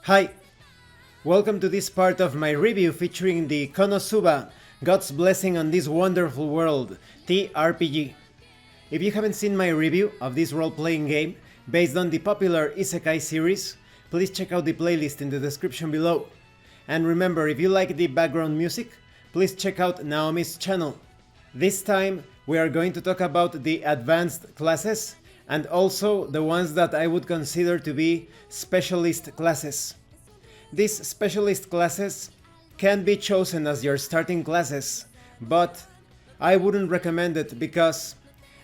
Hi! Welcome to this part of my review featuring the Konosuba, God's Blessing on This Wonderful World, TRPG. If you haven't seen my review of this role-playing game, based on the popular isekai'd series, please check out the playlist in the description below. And remember, if you like the background music, please check out Naomi's channel. This time, we are going to talk about the advanced classes, and also the ones that I would consider to be specialist classes. These specialist classes can be chosen as your starting classes, but I wouldn't recommend it because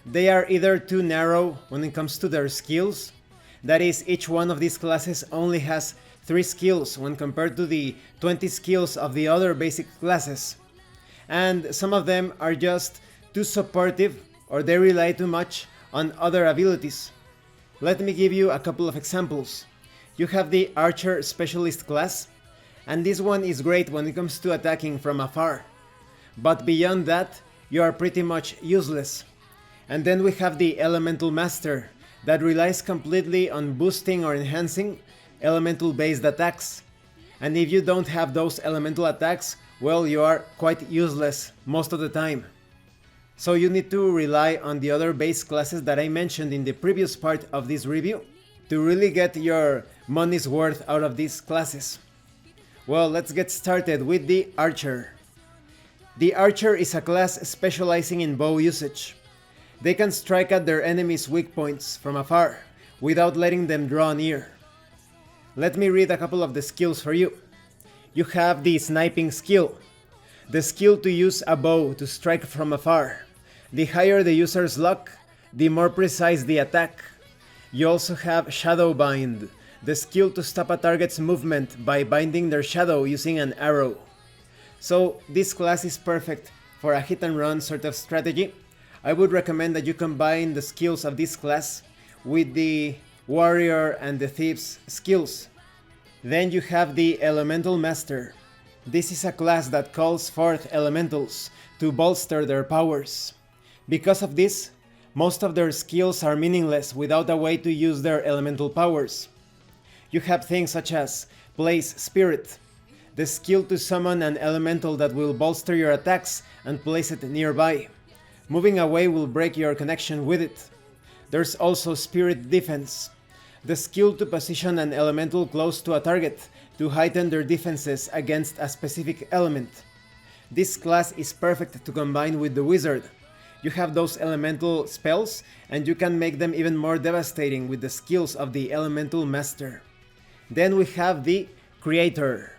they are either too narrow when it comes to their skills, that is, each one of these classes only has 3 skills when compared to the 20 skills of the other basic classes, and some of them are just too supportive or they rely too much on other abilities. Let me give you a couple of examples. You have the Archer Specialist class, and this one is great when it comes to attacking from afar. But beyond that, you are pretty much useless. And then we have the Elemental Master, that relies completely on boosting or enhancing elemental based attacks. And if you don't have those elemental attacks, well, you are quite useless most of the time. So you need to rely on the other base classes that I mentioned in the previous part of this review to really get your money's worth out of these classes. Well, let's get started with the Archer. The Archer is a class specializing in bow usage. They can strike at their enemies' weak points from afar without letting them draw near. Let me read a couple of the skills for you. You have the Sniping skill, the skill to use a bow to strike from afar. The higher the user's luck, the more precise the attack. You also have Shadow Bind, the skill to stop a target's movement by binding their shadow using an arrow. So this class is perfect for a hit and run sort of strategy. I would recommend that you combine the skills of this class with the Warrior and the Thief's skills. Then you have the Elemental Master. This is a class that calls forth elementals to bolster their powers. Because of this, most of their skills are meaningless without a way to use their elemental powers. You have things such as Place Spirit, the skill to summon an elemental that will bolster your attacks and place it nearby. Moving away will break your connection with it. There's also Spirit Defense, the skill to position an elemental close to a target to heighten their defenses against a specific element. This class is perfect to combine with the Wizard. You have those elemental spells, and you can make them even more devastating with the skills of the Elemental Master. Then we have the Creator.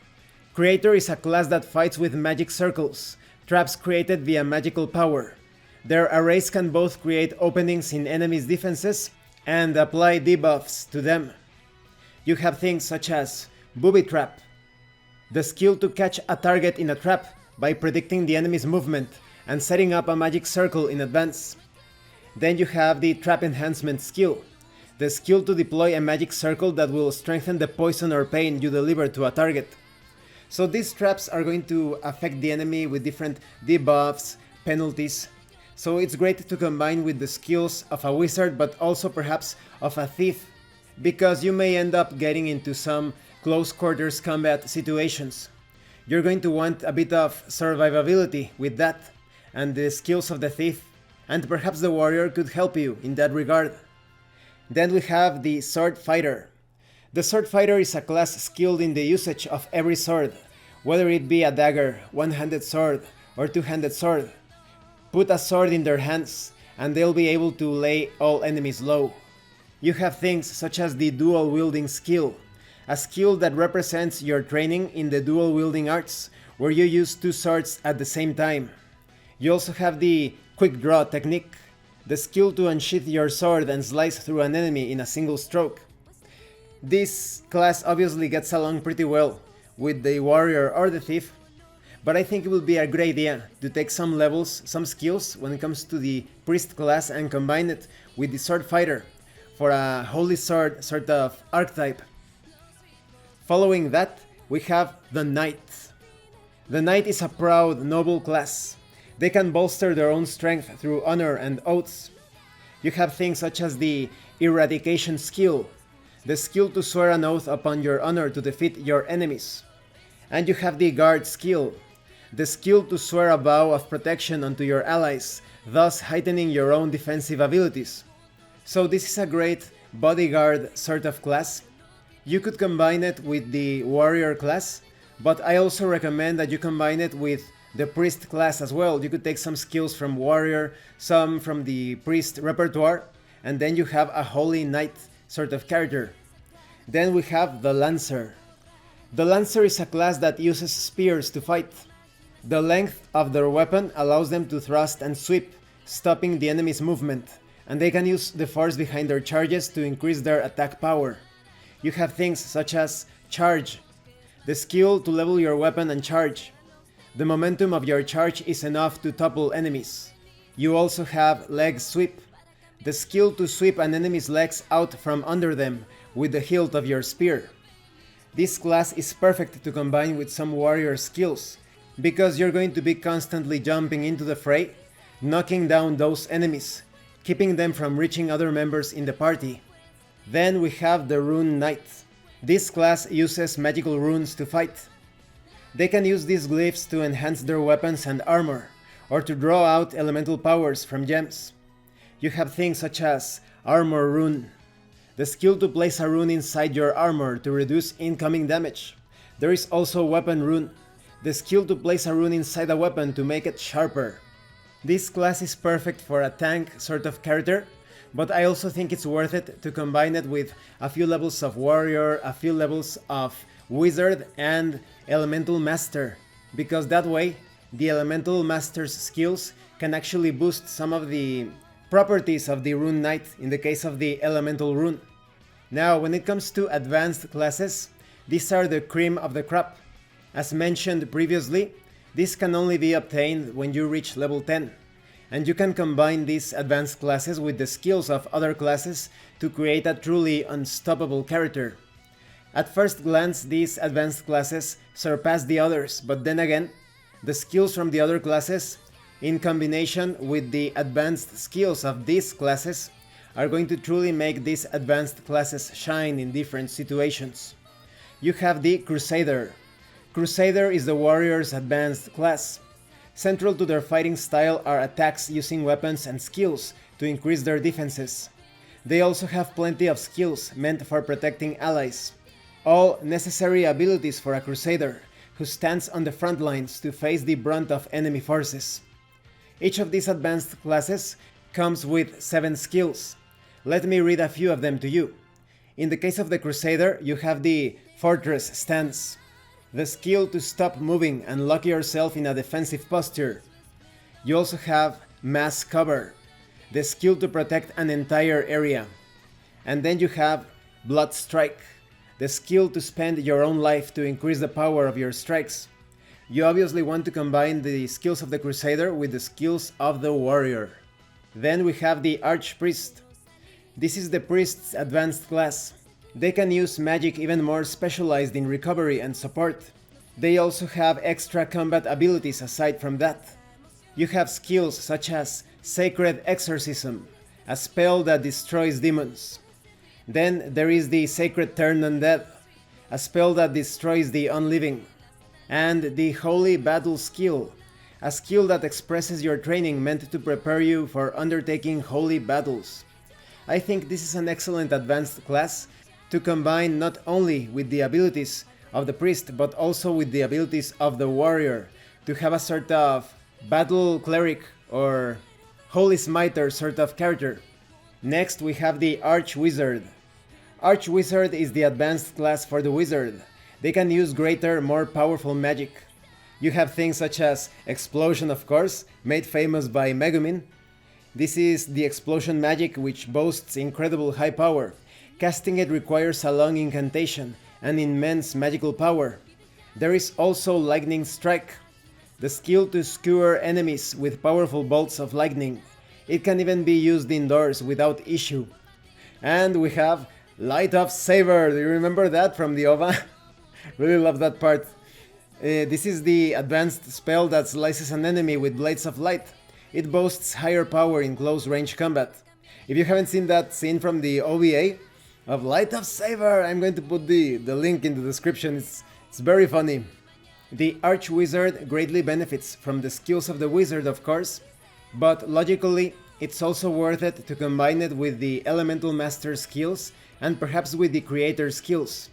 Creator is a class that fights with magic circles, traps created via magical power. Their arrays can both create openings in enemies' defenses and apply debuffs to them. You have things such as Booby Trap, the skill to catch a target in a trap by predicting the enemy's movement and setting up a magic circle in advance. Then you have the Trap Enhancement skill, the skill to deploy a magic circle that will strengthen the poison or pain you deliver to a target. So these traps are going to affect the enemy with different debuffs, penalties. So it's great to combine with the skills of a wizard, but also perhaps of a thief, because you may end up getting into some close quarters combat situations. You're going to want a bit of survivability with that, and the skills of the thief and perhaps the warrior could help you in that regard. Then we have the Sword Fighter. The Sword Fighter is a class skilled in the usage of every sword, whether it be a dagger, one-handed sword, or two-handed sword. Put a sword in their hands and they'll be able to lay all enemies low. You have things such as the Dual Wielding skill, a skill that represents your training in the dual wielding arts, where you use 2 swords at the same time. You also have the Quick Draw technique, the skill to unsheath your sword and slice through an enemy in a single stroke. This class obviously gets along pretty well with the warrior or the thief, but I think it would be a great idea to take some levels, some skills when it comes to the priest class and combine it with the sword fighter for a holy sword sort of archetype. Following that, we have the Knight. The Knight is a proud, noble class. They can bolster their own strength through honor and oaths. You have things such as the Eradication skill, the skill to swear an oath upon your honor to defeat your enemies. And you have the guard skill, the skill to swear a vow of protection unto your allies, thus heightening your own defensive abilities. So this is a great bodyguard sort of class. You could combine it with the warrior class, but I also recommend that you combine it with the priest class as well. You could take some skills from warrior, some from the priest repertoire, and then you have a holy knight sort of character. Then we have the lancer. The lancer is a class that uses spears to fight. The length of their weapon allows them to thrust and sweep, stopping the enemy's movement, and they can use the force behind their charges to increase their attack power. You have things such as charge, the skill to level your weapon and charge. The momentum of your charge is enough to topple enemies. You also have leg sweep, the skill to sweep an enemy's legs out from under them with the hilt of your spear. This class is perfect to combine with some warrior skills, because you're going to be constantly jumping into the fray, knocking down those enemies, keeping them from reaching other members in the party. Then we have the Rune Knight. This class uses magical runes to fight. They can use these glyphs to enhance their weapons and armor, or to draw out elemental powers from gems. You have things such as Armor Rune, the skill to place a rune inside your armor to reduce incoming damage. There is also Weapon Rune, the skill to place a rune inside a weapon to make it sharper. This class is perfect for a tank sort of character, but I also think it's worth it to combine it with a few levels of warrior, a few levels of wizard and elemental master, because that way the elemental master's skills can actually boost some of the properties of the Rune Knight in the case of the elemental rune. Now, when it comes to advanced classes, these are the cream of the crop. As mentioned previously, this can only be obtained when you reach level 10, and you can combine these advanced classes with the skills of other classes to create a truly unstoppable character. At first glance, these advanced classes surpass the others, but then again, the skills from the other classes, in combination with the advanced skills of these classes, are going to truly make these advanced classes shine in different situations. You have the Crusader. Crusader is the warrior's advanced class. Central to their fighting style are attacks using weapons and skills to increase their defenses. They also have plenty of skills meant for protecting allies. All necessary abilities for a Crusader, who stands on the front lines to face the brunt of enemy forces. Each of these advanced classes comes with 7 skills. Let me read a few of them to you. In the case of the Crusader, you have the Fortress Stance, the skill to stop moving and lock yourself in a defensive posture. You also have Mass Cover, the skill to protect an entire area. And then you have Blood Strike, the skill to spend your own life to increase the power of your strikes. You obviously want to combine the skills of the Crusader with the skills of the Warrior. Then we have the Archpriest. This is the Priest's advanced class. They can use magic even more specialized in recovery and support. They also have extra combat abilities aside from that. You have skills such as Sacred Exorcism, a spell that destroys demons. Then there is the Sacred Turn Undead, a spell that destroys the unliving. And the Holy Battle Skill, a skill that expresses your training meant to prepare you for undertaking holy battles. I think this is an excellent advanced class to combine not only with the abilities of the priest but also with the abilities of the warrior, to have a sort of battle cleric or holy smiter sort of character. Next we have the Archwizard. Archwizard is the advanced class for the wizard. They can use greater, more powerful magic. You have things such as Explosion, of course, made famous by Megumin. This is the explosion magic which boasts incredible high power. Casting it requires a long incantation and immense magical power. There is also Lightning Strike, the skill to skewer enemies with powerful bolts of lightning. It can even be used indoors without issue. And we have Light of Saber. Do you remember that from the OVA? Really love that part. This is the advanced spell that slices an enemy with blades of light. It boasts higher power in close range combat. If you haven't seen that scene from the OVA, Of Light of Saber. I'm going to put the link in the description. It's very funny. The Archwizard greatly benefits from the skills of the wizard, of course, but logically, it's also worth it to combine it with the Elemental Master skills and perhaps with the Creator skills.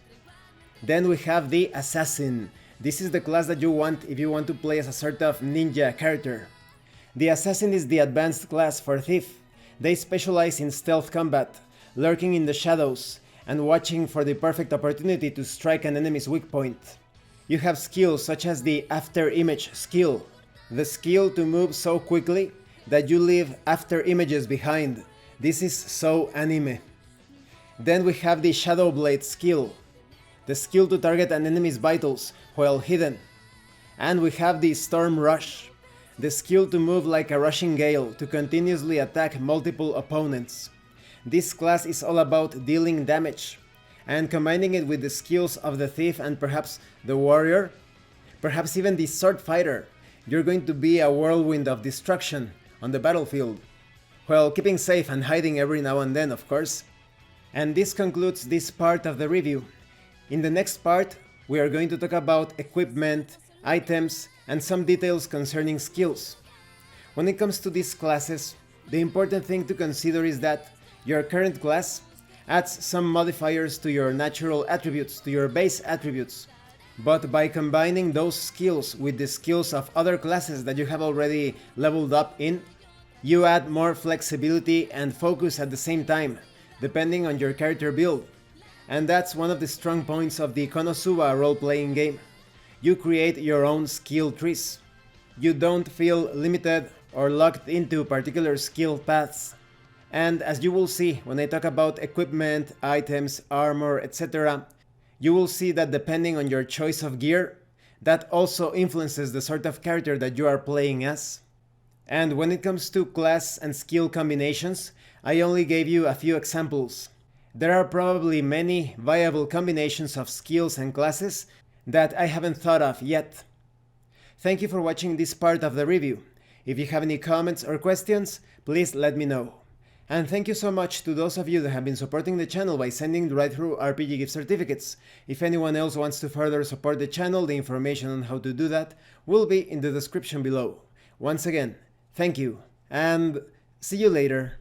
Then we have the Assassin. This is the class that you want if you want to play as a sort of ninja character. The Assassin is the advanced class for Thief. They specialize in stealth combat, lurking in the shadows, and watching for the perfect opportunity to strike an enemy's weak point. You have skills such as the After Image skill, the skill to move so quickly that you leave after images behind. This is so anime. Then we have the Shadow Blade skill, the skill to target an enemy's vitals while hidden. And we have the Storm Rush, the skill to move like a rushing gale to continuously attack multiple opponents. This class is all about dealing damage, and combining it with the skills of the Thief and perhaps the Warrior, perhaps even the Sword Fighter, you're going to be a whirlwind of destruction on the battlefield, while keeping safe and hiding every now and then, of course. And this concludes this part of the review. In the next part, we are going to talk about equipment, items, and some details concerning skills. When it comes to these classes, the important thing to consider is that your current class adds some modifiers to your natural attributes, to your base attributes. But by combining those skills with the skills of other classes that you have already leveled up in, you add more flexibility and focus at the same time, depending on your character build. And that's one of the strong points of the Konosuba role-playing game. You create your own skill trees. You don't feel limited or locked into particular skill paths. And as you will see when I talk about equipment, items, armor, etc., you will see that depending on your choice of gear, that also influences the sort of character that you are playing as. And when it comes to class and skill combinations, I only gave you a few examples. There are probably many viable combinations of skills and classes that I haven't thought of yet. Thank you for watching this part of the review. If you have any comments or questions, please let me know. And thank you so much to those of you that have been supporting the channel by sending drive-thru RPG gift certificates. If anyone else wants to further support the channel, the information on how to do that will be in the description below. Once again, thank you, and see you later.